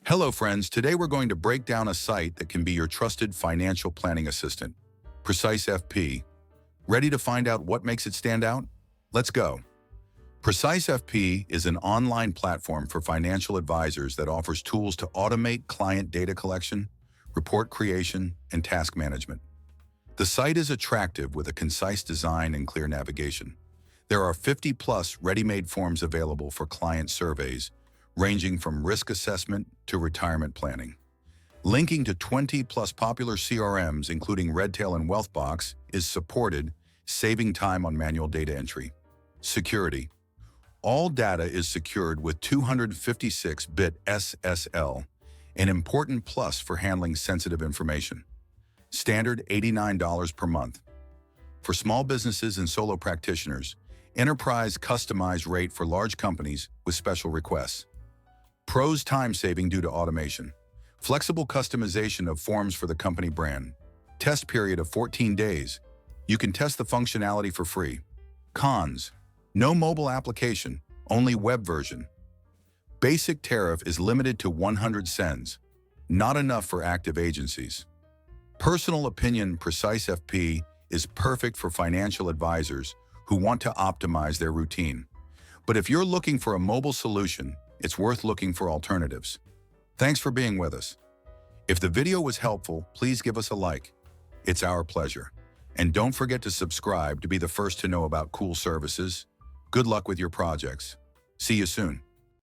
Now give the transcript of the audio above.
Hello friends, today we're going to break down a site that can be your trusted financial planning assistant, Precisefp. Ready to find out what makes it stand out? Let's go. Precisefp is an online platform for financial advisors that offers tools to automate client data collection, report creation, and task management. The site is attractive with a concise design and clear navigation. There are 50+ ready-made forms available for client surveys, ranging from risk assessment to retirement planning. Linking to 20+ popular CRMs, including Redtail and Wealthbox, is supported, saving time on manual data entry. Security. All data is secured with 256-bit SSL, an important plus for handling sensitive information. Standard $89 per month. For small businesses and solo practitioners, enterprise customized rate for large companies with special requests. Pros: time saving due to automation. Flexible customization of forms for the company brand. Test period of 14 days. You can test the functionality for free. Cons: no mobile application, only web version. Basic tariff is limited to 100 cents, not enough for active agencies. Personal opinion: Precisefp is perfect for financial advisors who want to optimize their routine. But if you're looking for a mobile solution, it's worth looking for alternatives. Thanks for being with us. If the video was helpful, please give us a like. It's our pleasure. And don't forget to subscribe to be the first to know about cool services. Good luck with your projects. See you soon.